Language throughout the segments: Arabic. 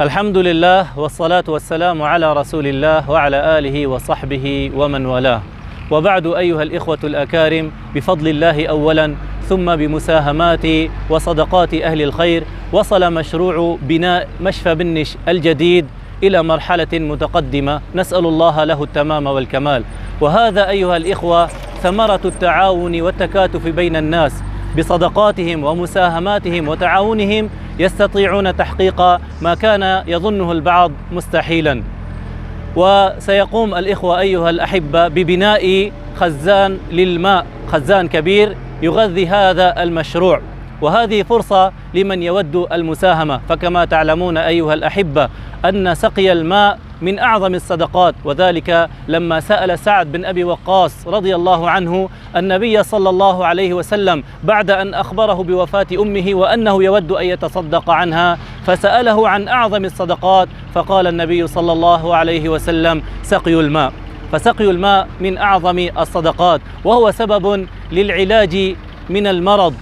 الحمد لله والصلاة والسلام على رسول الله وعلى آله وصحبه ومن والاه، وبعد أيها الإخوة الأكارم، بفضل الله أولا ثم بمساهمات وصدقات أهل الخير وصل مشروع بناء مشفى بنش الجديد إلى مرحلة متقدمة، نسأل الله له التمام والكمال. وهذا أيها الإخوة ثمرة التعاون والتكاتف بين الناس، بصدقاتهم ومساهماتهم وتعاونهم يستطيعون تحقيق ما كان يظنه البعض مستحيلا. وسيقوم الإخوة أيها الأحبة ببناء خزان للماء، خزان كبير يغذي هذا المشروع، وهذه فرصة لمن يود المساهمة. فكما تعلمون أيها الأحبة أن سقي الماء من أعظم الصدقات، وذلك لما سأل سعد بن أبي وقاص رضي الله عنه النبي صلى الله عليه وسلم بعد أن أخبره بوفاة أمه وأنه يود أن يتصدق عنها، فسأله عن أعظم الصدقات، فقال النبي صلى الله عليه وسلم: سقي الماء. فسقي الماء من أعظم الصدقات، وهو سبب للعلاج من المرض.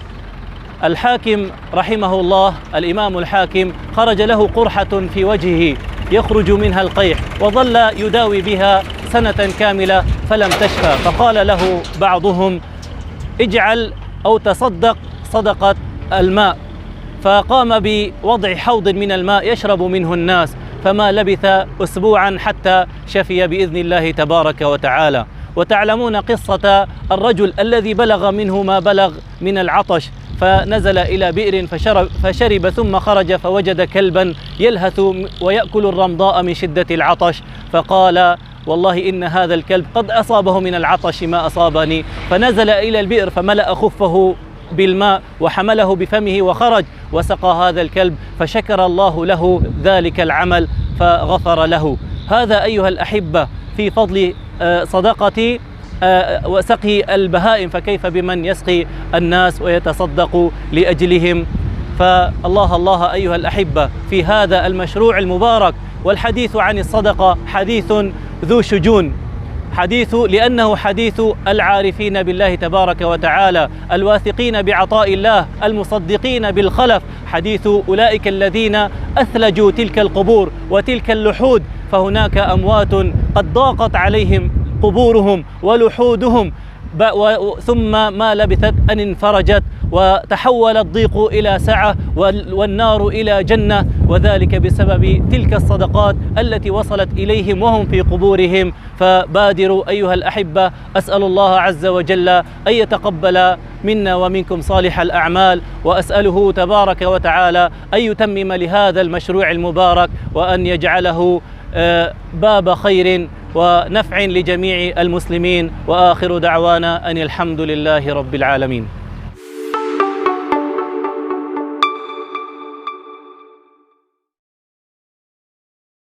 الحاكم رحمه الله، الإمام الحاكم، خرج له قرحة في وجهه يخرج منها القيح، وظل يداوي بها سنة كاملة فلم تشفى. فقال له بعضهم: اجعل أو تصدق صدقة الماء. فقام بوضع حوض من الماء يشرب منه الناس، فما لبث أسبوعا حتى شفي بإذن الله تبارك وتعالى. وتعلمون قصة الرجل الذي بلغ منه ما بلغ من العطش، فنزل إلى بئر فشرب ثم خرج فوجد كلبا يلهث ويأكل الرمضاء من شدة العطش، فقال: والله إن هذا الكلب قد أصابه من العطش ما أصابني. فنزل إلى البئر فملأ خفه بالماء وحمله بفمه وخرج وسقى هذا الكلب، فشكر الله له ذلك العمل فغفر له. هذا أيها الأحبة في فضل صدقة وسقي البهائم، فكيف بمن يسقي الناس ويتصدق لأجلهم؟ فالله الله أيها الأحبة في هذا المشروع المبارك. والحديث عن الصدقة حديث ذو شجون، لأنه حديث العارفين بالله تبارك وتعالى، الواثقين بعطاء الله، المصدقين بالخلف، حديث أولئك الذين أثلجوا تلك القبور وتلك اللحود، فهناك أموات قد ضاقت عليهم قبورهم ولحودهم، ثم ما لبثت أن انفرجت وتحول الضيق إلى سعة والنار إلى جنة، وذلك بسبب تلك الصدقات التي وصلت إليهم وهم في قبورهم. فبادروا أيها الأحبة، أسأل الله عز وجل أن يتقبل منا ومنكم صالح الأعمال، وأسأله تبارك وتعالى أن يتمم لهذا المشروع المبارك، وأن يجعله باب خير ونفع لجميع المسلمين. وآخر دعوانا أن الحمد لله رب العالمين.